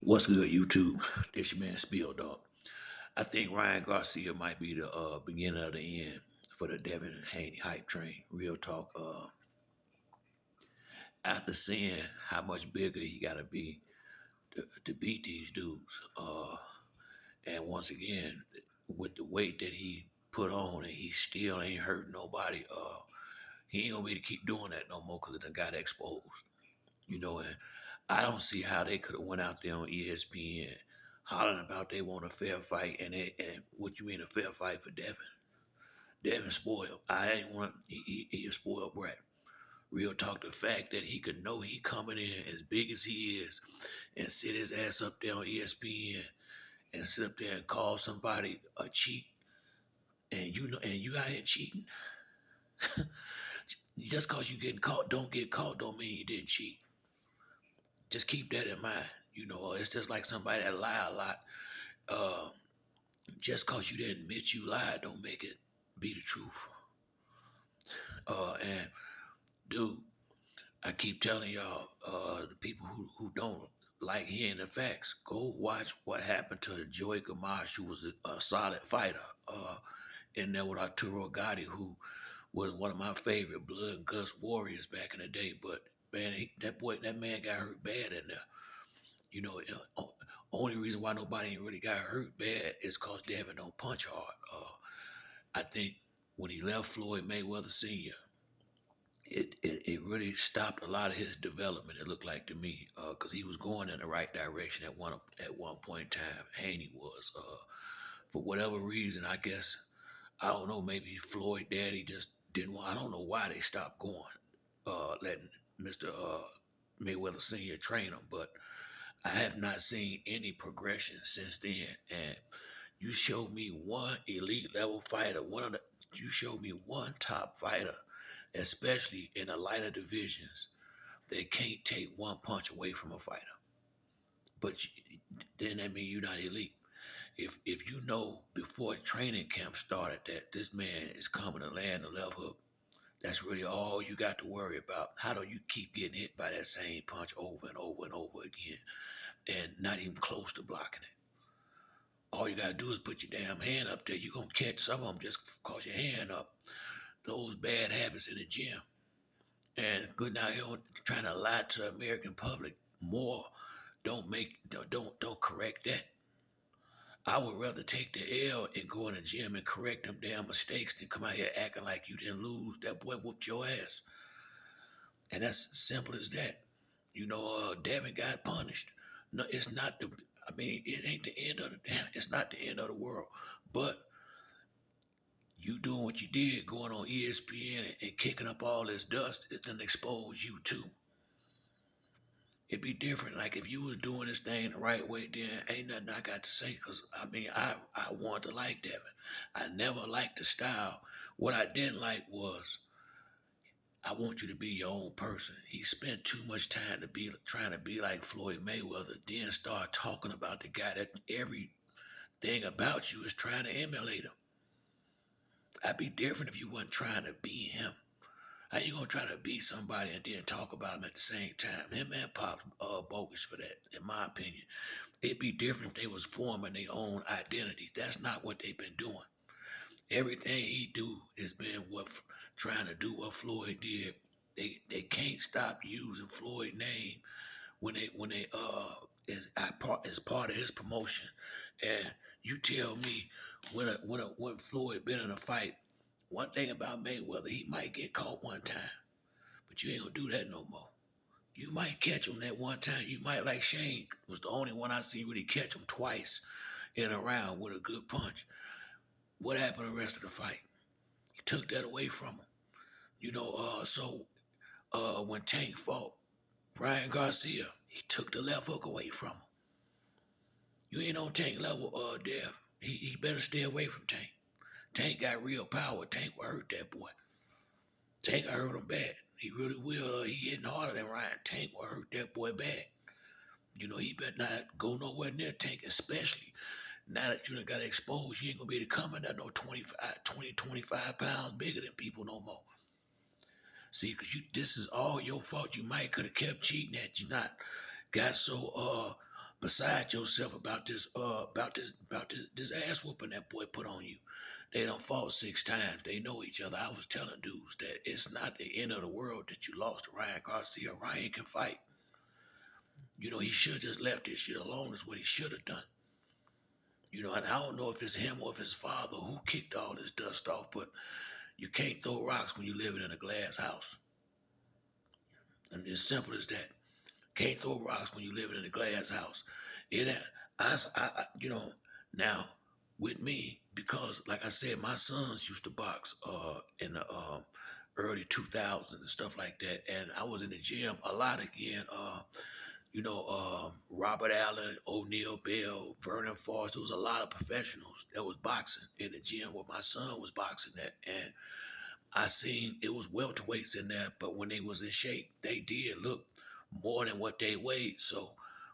What's good, YouTube? This your man Spill Dog. I think Ryan Garcia might be the beginning of the end for the Devin Haney hype train. Real talk. After seeing how much bigger he got to be to beat these dudes, and once again with the weight that he put on, and he still ain't hurting nobody. He ain't gonna be able to keep doing that no more because it done got exposed. And I don't see how they could have went out there on ESPN hollering about they want a fair fight, and what you mean a fair fight for Devin? Devin spoiled. I ain't want he a spoiled brat. Real talk, the fact that he could know he coming in as big as he is and sit his ass up there on ESPN and sit up there and call somebody a cheat, and you out here cheating. Just cause you getting caught, don't get caught, don't mean you didn't cheat. Just keep that in mind. It's just like somebody that lie a lot. Uh, just cause you didn't admit you lied, don't make it be the truth. And dude, I keep telling y'all, the people who don't like hearing the facts, go watch what happened to Joey Gamache, who was a solid fighter. In there with Arturo Gotti, who was one of my favorite blood and guts warriors back in the day. But man, that man got hurt bad in there. Only reason why nobody ain't really got hurt bad is cause Devin don't punch hard. I think when he left Floyd Mayweather Sr., it really stopped a lot of his development. It looked like to me, because he was going in the right direction at one point in time. Haney was, for whatever reason, I guess I don't know. Maybe Floyd Daddy just didn't want. I don't know why they stopped going, letting Mister Mayweather Sr. train him, but I have not seen any progression since then. And you showed me one elite level fighter, you showed me one top fighter, especially in the lighter divisions, that can't take one punch away from a fighter. But then that means you're not elite. If you know before training camp started that this man is coming to land the left hook, that's really all you got to worry about. How do you keep getting hit by that same punch over and over and over again and not even close to blocking it? All you gotta do is put your damn hand up there. You're gonna catch some of them just cause your hand up. Those bad habits in the gym. And good now here trying to lie to the American public more. Don't correct that. I would rather take the L and go in the gym and correct them damn mistakes than come out here acting like you didn't lose. That boy whooped your ass. And that's simple as that. Devin got punished. No, it's not the. I mean, it ain't the end of the. It's not the end of the world. But you doing what you did, going on ESPN and kicking up all this dust, it done expose you too. It'd be different. Like if you was doing this thing the right way, then ain't nothing I got to say. Cause I mean, I wanted to like Devin. I never liked the style. What I didn't like was I want you to be your own person. He spent too much time to be trying to be like Floyd Mayweather, then start talking about the guy that everything about you is trying to emulate him. I'd be different if you wasn't trying to be him. How you gonna try to be somebody and then talk about him at the same time? Him and Pop's bogus for that, in my opinion. It'd be different if they was forming their own identities. That's not what they've been doing. Everything he do has been trying to do what Floyd did. They can't stop using Floyd's name when they as part of his promotion. And you tell me when Floyd been in a fight, one thing about Mayweather, he might get caught one time, but you ain't gonna do that no more. You might catch him that one time. You might, like Shane was the only one I seen really catch him twice in a round with a good punch. What happened the rest of the fight? He took that away from him. When Tank fought Ryan Garcia, he took the left hook away from him. You ain't on Tank level, Dev. He better stay away from Tank. Tank got real power. Tank will hurt that boy. Tank will hurt him bad. He really will. He hitting harder than Ryan. Tank will hurt that boy bad. He better not go nowhere near Tank, especially now that you done got exposed. You ain't gonna be able to come in there no 25 pounds bigger than people no more. See, because this is all your fault. You might could have kept cheating had you not got so beside yourself about this ass whooping that boy put on you. They done fought 6 times. They know each other. I was telling dudes that it's not the end of the world that you lost to Ryan Garcia. Ryan can fight. He should just left this shit alone. Is what he should have done. And I don't know if it's him or if his father who kicked all this dust off, but you can't throw rocks when you're living in a glass house. And it's simple as that. Can't throw rocks when you're living in a glass house. It, now with me, because like I said, my sons used to box in the early 2000s and stuff like that. And I was in the gym a lot again. Robert Allen, O'Neal Bell, Vernon Forrest. There was a lot of professionals that was boxing in the gym where my son was boxing at. And I seen it was welterweights in there, but when they was in shape, they did look more than what they weighed. So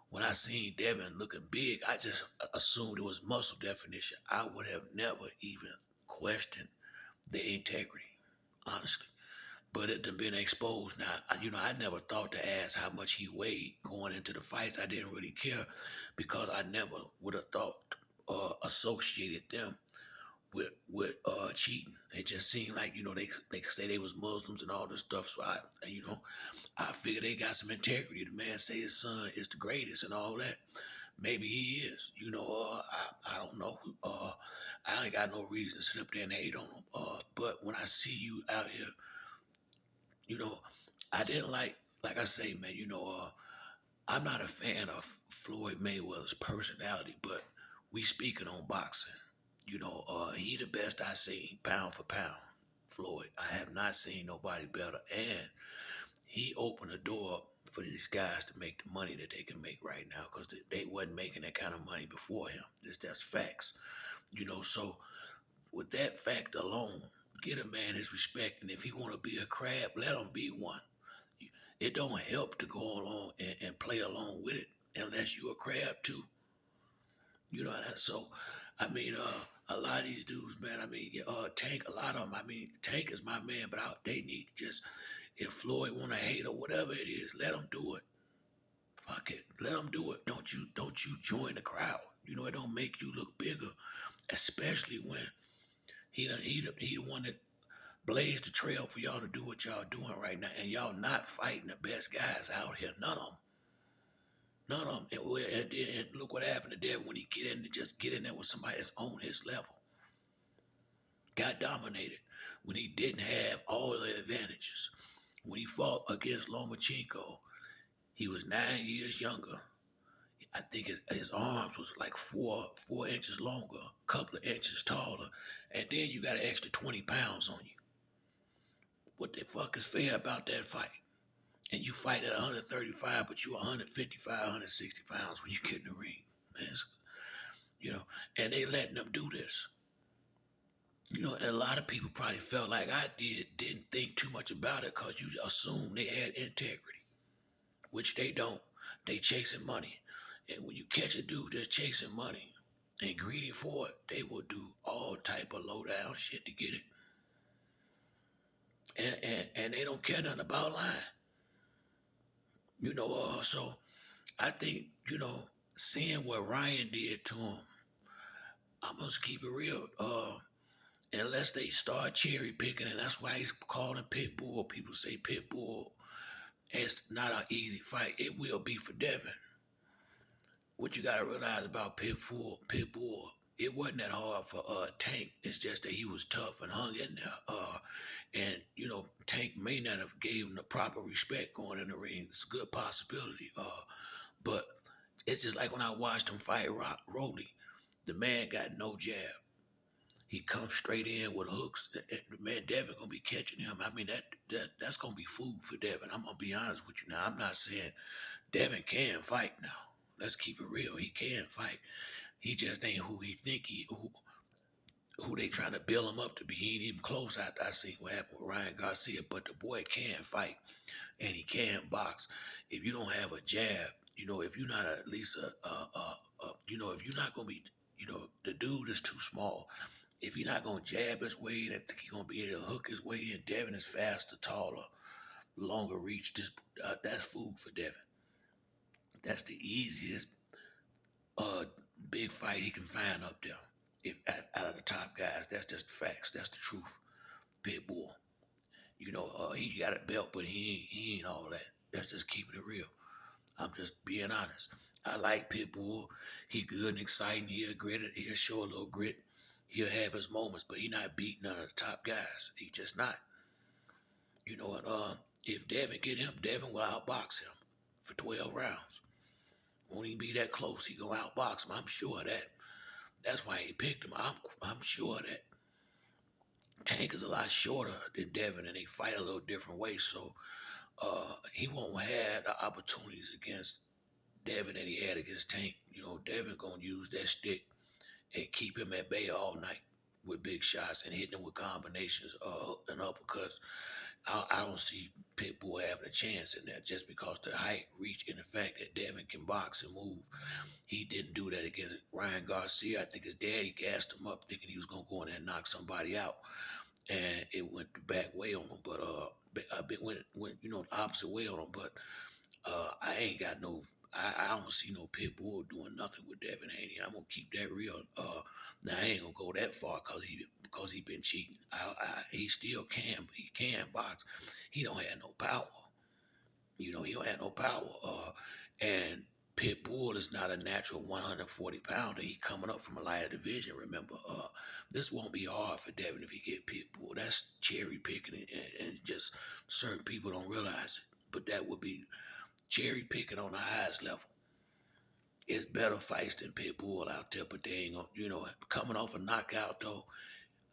when I seen Devin looking big, I just assumed it was muscle definition. I would have never even questioned the integrity, honestly. But it done been exposed now. I never thought to ask how much he weighed going into the fights. I didn't really care because I never would have thought associated them with cheating. It just seemed like they could say they was Muslims and all this stuff. So I figure they got some integrity. The man say his son is the greatest and all that. Maybe he is. I don't know. I ain't got no reason to sit up there and hate on him. But when I see you out here, you know, I didn't like I say, man. I'm not a fan of Floyd Mayweather's personality, but we speaking on boxing. He the best I seen pound for pound. Floyd, I have not seen nobody better, and he opened the door up for these guys to make the money that they can make right now because they wasn't making that kind of money before him. That's facts. So with that fact alone, get a man his respect, and if he want to be a crab, let him be one. It don't help to go along and play along with it unless you a crab too. So a lot of these dudes, man. Tank. A lot of them. Tank is my man, but they need to just if Floyd want to hate or whatever it is, let him do it. Fuck it, let him do it. Don't you join the crowd. It don't make you look bigger, especially when he the one that blazed the trail for y'all to do what y'all doing right now, and y'all not fighting the best guys out here. None of them. None of them. And look what happened to Devin when he get in there with somebody that's on his level. Got dominated when he didn't have all the advantages. When he fought against Lomachenko, he was 9 years younger. I think his arms was like 4 inches longer, a couple of inches taller, and then you got an extra 20 pounds on you. What the fuck is fair about that fight? And you fight at 135, but you 155, 160 pounds when you get in the ring. Man, and they letting them do this. And a lot of people probably felt like I didn't think too much about it because you assume they had integrity, which they don't. They chasing money. And when you catch a dude that's chasing money and greedy for it, they will do all type of low down shit to get it. And they don't care nothing about lying. So I think, seeing what Ryan did to him, I'm gonna keep it real. Unless they start cherry picking, and that's why he's calling Pitbull. People say Pitbull. It's not an easy fight. It will be for Devin. What you gotta realize about Pitbull, it wasn't that hard for Tank. It's just that he was tough and hung in there. And Tank may not have gave him the proper respect going in the ring. It's a good possibility. But it's just like when I watched him fight Rolly. The man got no jab. He comes straight in with hooks. The man Devin gonna be catching him. That's gonna be food for Devin. I'm gonna be honest with you now. I'm not saying Devin can fight now. Let's keep it real. He can fight. He just ain't who he think who they trying to build him up to be. He ain't even close after I seen what happened with Ryan Garcia. But the boy can fight and he can box. If you don't have a jab, if you're not at least if you're not gonna be, the dude is too small. If you're not gonna jab his way, I think he's gonna be able to hook his way in. Devin is faster, taller, longer reach. That's food for Devin. That's the easiest uh big fight he can find up there. If out of the top guys, that's just the facts. That's the truth. Pitbull. He got a belt, but he ain't all that. That's just keeping it real. I'm just being honest. I like Pitbull. He good and exciting. He'll grit it. He'll show a little grit. He'll have his moments, but he not beating none of the top guys. He just not. You know what? If Devin get him, Devin will outbox him for 12 rounds. Won't even be that close. He gonna outbox him. I'm sure of that. That's why he picked him. I'm sure of that. Tank is a lot shorter than Devin, and they fight a little different way. So he won't have the opportunities against Devin that he had against Tank. Devin gonna use that stick and keep him at bay all night with big shots and hitting him with combinations and uppercuts. I don't see Pitbull having a chance in that just because the height, reach, and the fact that Devin can box and move. He didn't do that against Ryan Garcia. I think his daddy gassed him up thinking he was going to go in there and knock somebody out. And it went the back way on him. But I been went the opposite way on him. But I ain't got no. I don't see no Pitbull doing nothing with Devin Haney. I'm gonna keep that real. Now I ain't gonna go that far because he been cheating. He still can box. He don't have no power. He don't have no power. And Pitbull is not a natural 140 pounder. He coming up from a lighter division. Remember, this won't be hard for Devin if he get Pitbull. That's cherry picking, and just certain people don't realize it. But that would be cherry picking on the highest level. It's better fights than Pitbull out there, but they ain't gonna, coming off a knockout though.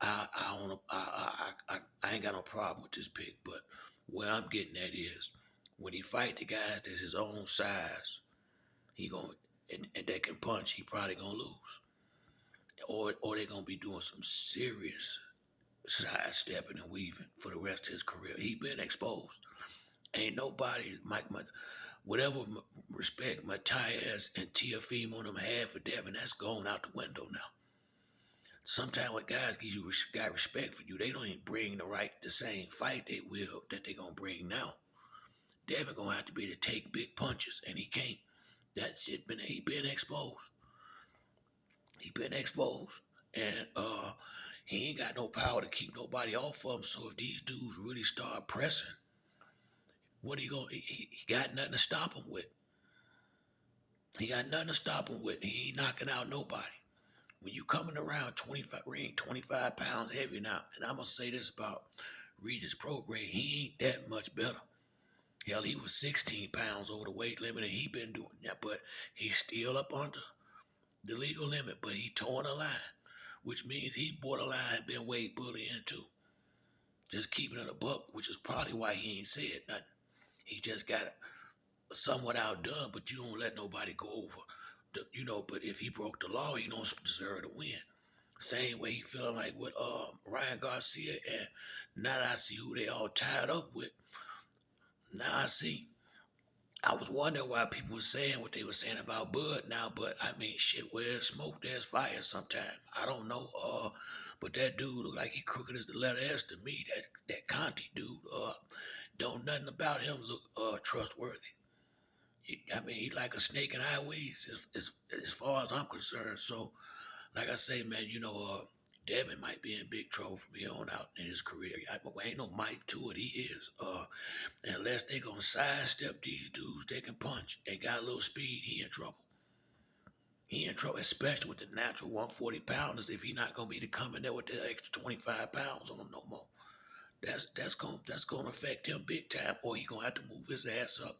I ain't got no problem with this pick, but where I'm getting at is when he fight the guys that's his own size, he going and they can punch, he probably gonna lose, or they gonna be doing some serious sidestepping and weaving for the rest of his career. He been exposed. Ain't nobody whatever respect Matthias and Tiafimo them had for Devin, that's going out the window now. Sometimes when guys got respect for you, they don't even bring the same fight that they gonna bring now. Devin gonna have to be to take big punches, and he can't. He been exposed. He been exposed, and he ain't got no power to keep nobody off of him. So if these dudes really start pressing, what he gonna? He got nothing to stop him with. He got nothing to stop him with. He ain't knocking out nobody. When you coming around 25 pounds heavy now, and I'm gonna say this about Regis Prograde, he ain't that much better. Hell, he was 16 pounds over the weight limit, and he been doing that, but he's still up under the legal limit, but he towing a line, which means he borderline been weight bullying too. Just keeping it a buck, which is probably why he ain't said nothing. He just got somewhat outdone, but you don't let nobody go over. But if he broke the law, he don't deserve to win. Same way he feeling like with Ryan Garcia, and now I see who they all tied up with. Now I see. I was wondering why people were saying what they were saying about Bud now, but I mean, shit, where's smoke, there's fire sometime. I don't know. But that dude look like he crooked as the letter S to me. That Conti dude, don't nothing about him look trustworthy. He like a snake in highways as far as I'm concerned. So, like I say, man, Devin might be in big trouble from here on out in his career. Ain't no Mike to it. He is. Unless they gonna sidestep these dudes, they can punch. They got a little speed. He in trouble. He in trouble, especially with the natural 140 pounders. If he not gonna be coming there with that extra 25 pounds on him no more, that's gonna affect him big time. Or he gonna have to move his ass up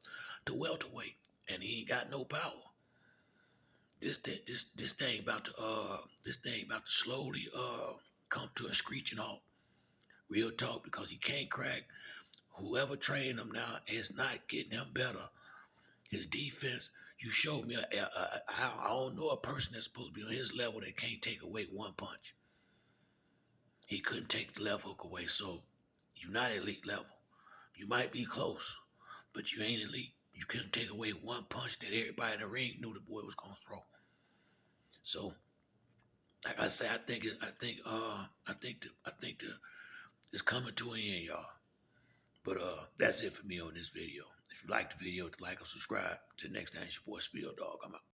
to welterweight, and he ain't got no power. This thing about to slowly come to a screeching halt. Real talk, because he can't crack. Whoever trained him now is not getting him better. His defense, you showed me. I don't know a person that's supposed to be on his level that can't take away one punch. He couldn't take the left hook away, so you're not elite level. You might be close, but you ain't elite. You couldn't take away one punch that everybody in the ring knew the boy was gonna throw. So, like I say, I think it's coming to an end, y'all. But that's it for me on this video. If you like the video, like or subscribe. Till next time, it's your boy Spill Dog. I'm out.